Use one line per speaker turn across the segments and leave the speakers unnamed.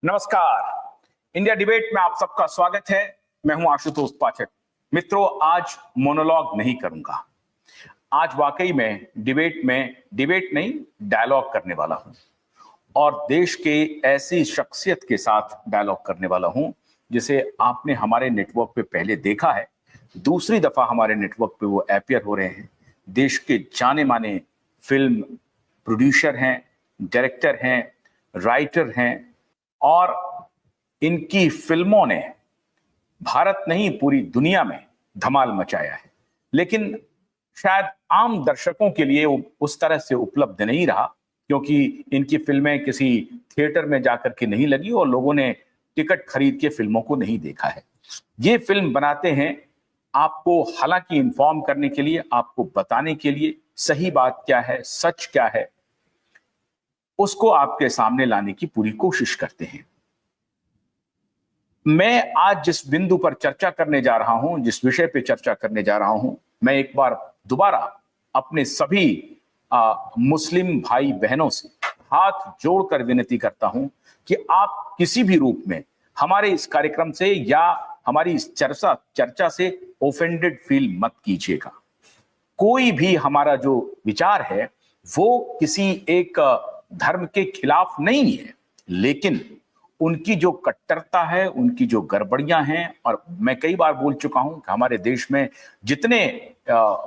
नमस्कार। India debate में आप सबका स्वागत है। मैं हूं आशुतोष पाठक। मित्रों, आज मोनोलॉग नहीं करूंगा। आज वाकई में डिबेट नहीं, डायलॉग करने वाला हूं और देश के ऐसी शख्सियत के साथ डायलॉग करने वाला हूं जिसे आपने हमारे नेटवर्क पे पहले देखा है। दूसरी दफा हमारे नेटवर्क पे वो अपीयर हो रहे हैं। देश के जाने माने फिल्म प्रोड्यूसर हैं, डायरेक्टर हैं, राइटर हैं और इनकी फिल्मों ने भारत नहीं पूरी दुनिया में धमाल मचाया है। लेकिन शायद आम दर्शकों के लिए उस तरह से उपलब्ध नहीं रहा, क्योंकि इनकी फिल्में किसी थिएटर में जाकर के नहीं लगी और लोगों ने टिकट खरीद के फिल्मों को नहीं देखा है। ये फिल्म बनाते हैं आपको हालांकि इन्फॉर्म करने के लिए, आपको बताने के लिए सही बात क्या है, सच क्या है, उसको आपके सामने लाने की पूरी कोशिश करते हैं। मैं आज जिस बिंदु पर चर्चा करने जा रहा हूं, जिस विषय पे चर्चा करने जा रहा हूं, मैं एक बार दोबारा अपने सभी मुस्लिम भाई बहनों से हाथ जोड़कर विनती करता हूं कि आप किसी भी रूप में हमारे इस कार्यक्रम से या हमारी इस चर्चा से ऑफेंडेड फील मत कीजिएगा। कोई भी हमारा जो विचार है वो किसी एक धर्म के खिलाफ नहीं है, लेकिन उनकी जो कट्टरता है, उनकी जो गड़बड़ियां हैं, और मैं कई बार बोल चुका हूं कि हमारे देश में जितने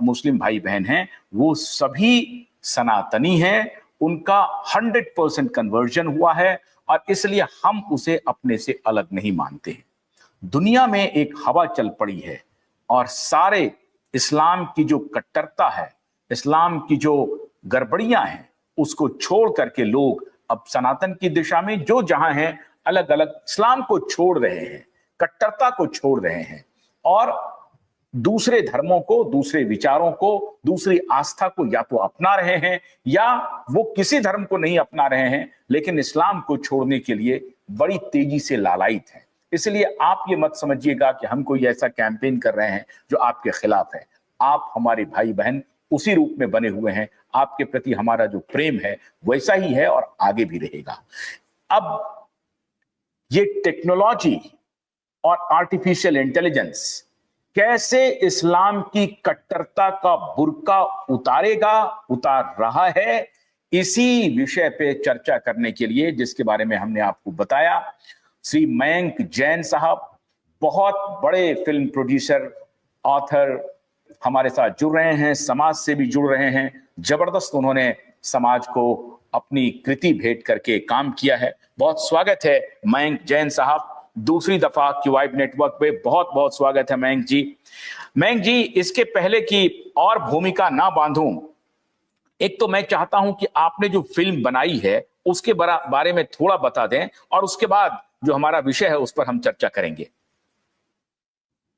मुस्लिम भाई बहन हैं वो सभी सनातनी हैं, उनका 100% कन्वर्जन हुआ है और इसलिए हम उसे अपने से अलग नहीं मानते हैं। दुनिया में एक हवा चल पड़ी है और सारे इस्लाम की जो कट्टरता है, इस्लाम की जो गड़बड़ियां हैं, उसको छोड़ करके लोग अब सनातन की दिशा में जो जहां हैं अलग अलग इस्लाम को छोड़ रहे हैं, कट्टरता को छोड़ रहे हैं और दूसरे धर्मों को, दूसरे विचारों को, दूसरी आस्था को या तो अपना रहे हैं या वो किसी धर्म को नहीं अपना रहे हैं, लेकिन इस्लाम को छोड़ने के लिए बड़ी तेजी से लालायित है। इसलिए आप ये मत समझिएगा कि हम कोई ऐसा कैंपेन कर रहे हैं जो आपके खिलाफ है। आप हमारे भाई बहन उसी रूप में बने हुए हैं। आपके प्रति हमारा जो प्रेम है वैसा ही है और आगे भी रहेगा। अब ये टेक्नोलॉजी और आर्टिफिशियल इंटेलिजेंस कैसे इस्लाम की कट्टरता का बुर्का उतार रहा है, इसी विषय पे चर्चा करने के लिए, जिसके बारे में हमने आपको बताया, श्री मयंक जैन साहब बहुत बड़े फिल्म प्रोड्यूसर, ऑथर हमारे साथ जुड़ रहे हैं, समाज से भी जुड़ रहे हैं। जबरदस्त उन्होंने समाज को अपनी कृति भेंट करके काम किया है। बहुत स्वागत है मयंक जैन साहब, दूसरी दफा क्यूवाइब नेटवर्क पे बहुत बहुत स्वागत है मयंक जी। मयंक जी, इसके पहले की और भूमिका ना बांधूं, एक तो मैं चाहता हूं कि आपने जो फिल्म बनाई है उसके बारे में थोड़ा बता दें और उसके बाद जो हमारा विषय है उस पर हम चर्चा करेंगे।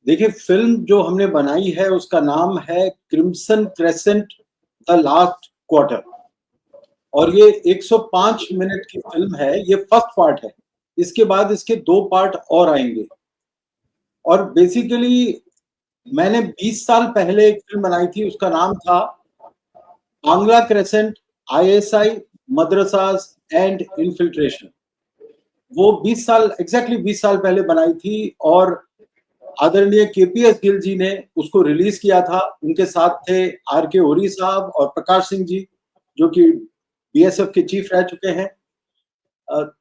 देखिए, फिल्म जो हमने बनाई है उसका नाम है crimson crescent the last quarter और ये 105 मिनट की फिल्म है। ये फर्स्ट पार्ट है, इसके बाद इसके 2 पार्ट और आएंगे। और बेसिकली मैंने 20 साल पहले एक फिल्म बनाई थी, उसका नाम था Bangla crescent ISI madrasas and infiltration. वो 20 साल पहले बनाई थी और आदरणीय KPS गिल जी ने उसको रिलीज किया था। उनके साथ थे RK ओरी साहब और प्रकाश सिंह जी, जो कि BSF के चीफ रह चुके हैं।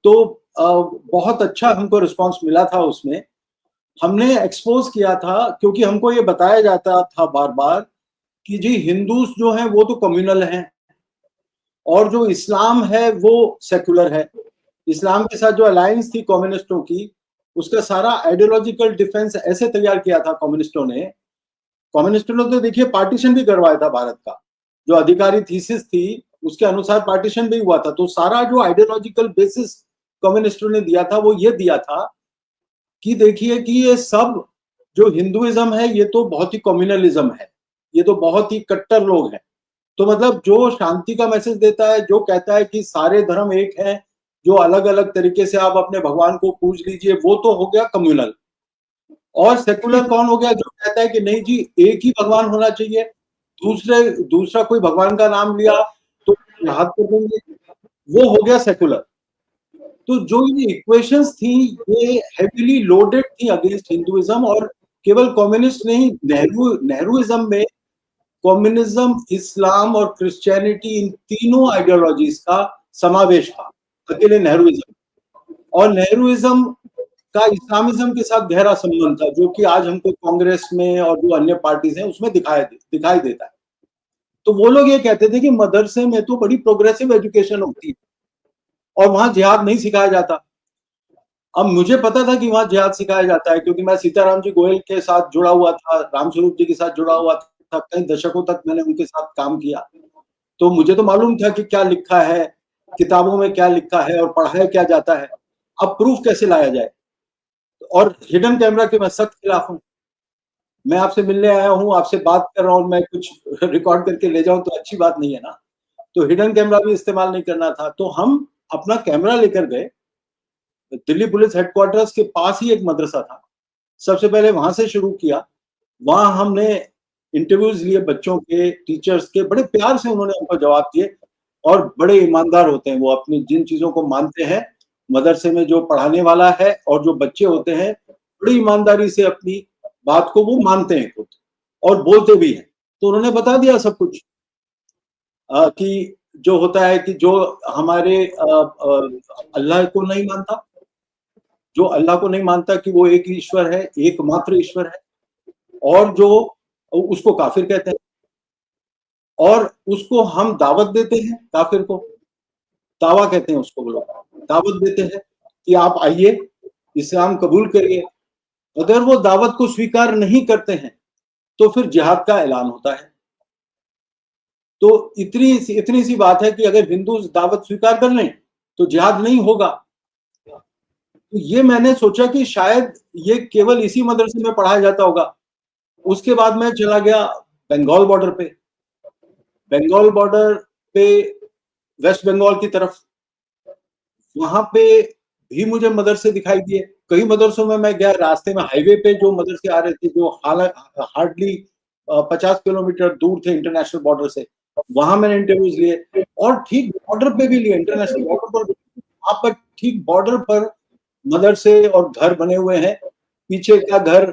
तो बहुत अच्छा हमको रिस्पांस मिला था। उसमें हमने एक्सपोज किया था, क्योंकि हमको ये बताया जाता था बार बार कि जी हिंदूज जो हैं वो तो कम्युनल हैं और जो इस्लाम है वो सेकुलर है। इस्लाम के साथ जो अलायंस थी कम्युनिस्टों की, उसका सारा आइडियोलॉजिकल डिफेंस ऐसे तैयार किया था कम्युनिस्टों ने तो देखिए पार्टीशन भी करवाया था भारत का। जो अधिकारी थीसिस थी उसके अनुसार पार्टीशन भी हुआ था। तो सारा जो आइडियोलॉजिकल बेसिस कम्युनिस्टों ने दिया था वो ये दिया था कि देखिए कि ये सब जो हिंदुइज्म है ये तो बहुत ही कम्युनलिज्म है, ये तो बहुत ही कट्टर लोग हैं। तो मतलब जो शांति का मैसेज देता है, जो कहता है कि सारे धर्म एक हैं, जो अलग अलग तरीके से आप अपने भगवान को पूज लीजिए, वो तो हो गया कम्युनल। और सेकुलर कौन हो गया? जो कहता है कि नहीं जी एक ही भगवान होना चाहिए, दूसरा कोई भगवान का नाम लिया तो हाथ कर देंगे, वो हो गया सेकुलर। तो जो ये इक्वेशंस थी ये हेवीली लोडेड थी अगेंस्ट हिंदुइज्म, और केवल कम्युनिस्ट नहीं, नेहरूइज्म में कम्युनिज्म, इस्लाम और क्रिश्चियनिटी, इन तीनों आइडियोलॉजीज का समावेश था अकेले नेहरूइज्म। और नेहरूइज्म का इस्लामिज्म के साथ गहरा संबंध था, जो कि आज हमको कांग्रेस में और जो अन्य पार्टीज हैं उसमें दिखाई देता है। तो वो लोग ये कहते थे कि मदरसे में तो बड़ी प्रोग्रेसिव एजुकेशन होती है और वहां जिहाद नहीं सिखाया जाता। अब मुझे पता था कि वहां जिहाद सिखाया जाता है, क्योंकि मैं सीताराम जी गोयल के साथ जुड़ा हुआ था, रामस्वरूप जी के साथ जुड़ा हुआ था, कई दशकों तक मैंने उनके साथ काम किया। तो मुझे तो मालूम था कि क्या लिखा है किताबों में, क्या लिखा है और पढ़ाया क्या जाता है। अब प्रूफ कैसे लाया जाए? और हिडन कैमरा के मैं सख्त खिलाफ हूँ। मैं आपसे मिलने आया हूँ, आपसे बात कर रहा हूँ, मैं कुछ रिकॉर्ड करके ले जाऊं तो अच्छी बात नहीं है ना। तो हिडन कैमरा भी इस्तेमाल नहीं करना था। तो हम अपना कैमरा लेकर गए, दिल्ली पुलिस हेडक्वार्टर्स के पास ही एक मदरसा था, सबसे पहले वहां से शुरू किया। वहां हमने इंटरव्यूज लिए बच्चों के, टीचर्स के, बड़े प्यार से उन्होंने हमको जवाब दिए, और बड़े ईमानदार होते हैं वो, अपनी जिन चीजों को मानते हैं, मदरसे में जो पढ़ाने वाला है और जो बच्चे होते हैं, बड़ी ईमानदारी से अपनी बात को वो मानते हैं खुद और बोलते भी हैं। तो उन्होंने बता दिया सब कुछ कि जो होता है कि जो हमारे अल्लाह को नहीं मानता, जो अल्लाह को नहीं मानता कि वो एक ईश्वर है, एकमात्र ईश्वर है, और जो उसको काफिर कहते हैं, और उसको हम दावत देते हैं, काफिर को दावा कहते हैं, उसको वो लोग दावत देते हैं कि आप आइए, इस्लाम कबूल करिए। अगर वो दावत को स्वीकार नहीं करते हैं तो फिर जिहाद का ऐलान होता है। तो इतनी सी बात है कि अगर हिंदू दावत स्वीकार कर लें तो जिहाद नहीं होगा। तो ये मैंने सोचा कि शायद ये केवल इसी मदरसे में पढ़ाया जाता होगा। उसके बाद मैं चला गया बंगाल बॉर्डर पे, बंगाल बॉर्डर पे वेस्ट बंगाल की तरफ, वहां पे भी मुझे मदरसे दिखाई दिए। कई मदरसों में मैं गया, रास्ते में हाईवे पे जो मदरसे आ रहे थे, जो हार्डली 50 किलोमीटर दूर थे इंटरनेशनल बॉर्डर से, वहां मैंने इंटरव्यूज लिए, और ठीक बॉर्डर पे भी लिए, इंटरनेशनल बॉर्डर पर, वहां पर ठीक बॉर्डर पर मदरसे और घर बने हुए हैं। पीछे का घर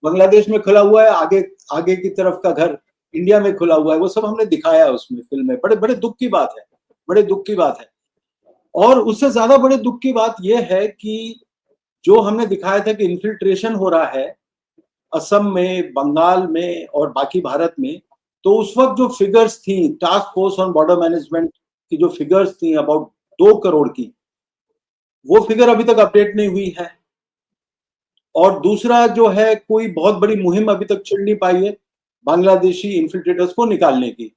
बांग्लादेश में खुला हुआ है, आगे आगे की तरफ का घर इंडिया में खुला हुआ है। वो सब हमने दिखाया है उसमें फिल्म में। बड़े बड़े दुख की बात है, बड़े दुख की बात है। और उससे ज्यादा बड़े दुख की बात यह है कि जो हमने दिखाया था कि इन्फिल्ट्रेशन हो रहा है असम में, बंगाल में और बाकी भारत में, तो उस वक्त जो फिगर्स थी task force on border management की, जो फिगर्स थी अबाउट 2 करोड़ की, वो फिगर अभी तक अपडेट नहीं हुई है। और दूसरा जो है, कोई बहुत बड़ी मुहिम अभी तक छिड़ नहीं पाई है बांग्लादेशी इन्फिल्ट्रेटर्स को निकालने की।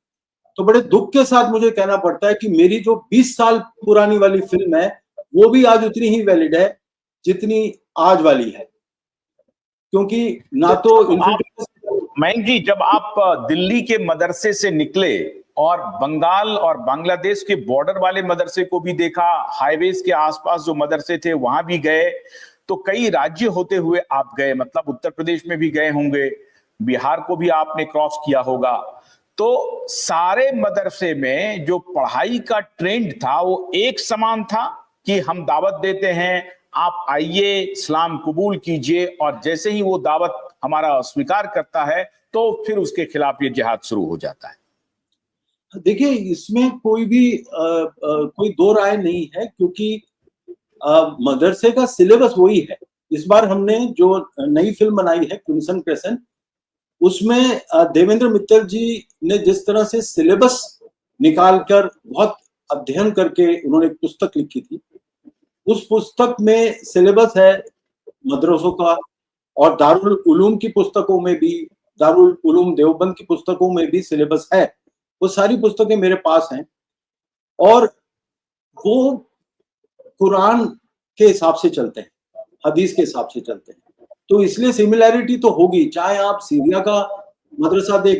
तो बड़े दुख के साथ मुझे कहना पड़ता है कि मेरी जो 20 साल पुरानी वाली फिल्म है वो भी आज उतनी ही वैलिड है जितनी आज वाली है, क्योंकि ना तो
मयंक जी, जब आप दिल्ली के मदरसे से निकले और बंगाल और बांग्लादेश के बॉर्डर वाले मदरसे को भी देखा, हाईवेज के आसपास जो मदरसे थे वहां भी गए, तो कई राज्य होते हुए आप गए, मतलब उत्तर प्रदेश में भी गए होंगे, बिहार को भी आपने क्रॉस किया होगा। तो सारे मदरसे में जो पढ़ाई का ट्रेंड था वो एक समान था कि हम दावत देते हैं, आप आइए, इस्लाम कबूल कीजिए, और जैसे ही वो दावत हमारा स्वीकार करता है तो फिर उसके खिलाफ ये जिहाद शुरू हो जाता है।
देखिए, इसमें कोई भी कोई दो राय नहीं है, क्योंकि मदरसे का सिलेबस वही है। इस बार हमने जो नई फिल्म बनाई है क्रिम्सन क्रेसेंट, उसमें देवेंद्र मित्तल जी ने जिस तरह से सिलेबस निकालकर बहुत अध्ययन करके उन्होंने एक पुस्तक लिखी थी, उस पुस्तक में सिलेबस है मदरसों का, और दारुल उलूम की पुस्तकों में भी, दारुल उलूम देवबंद की पुस्तकों में भी सिलेबस है। वो सारी पुस्तकें मेरे पास हैं, और वो कुरान के हिसाब से चलते हैं, हदीस के हिसाब से चलते हैं। तो इसलिए सिमिलैरिटी तो होगी, चाहे आप सीरिया का मदरसा देख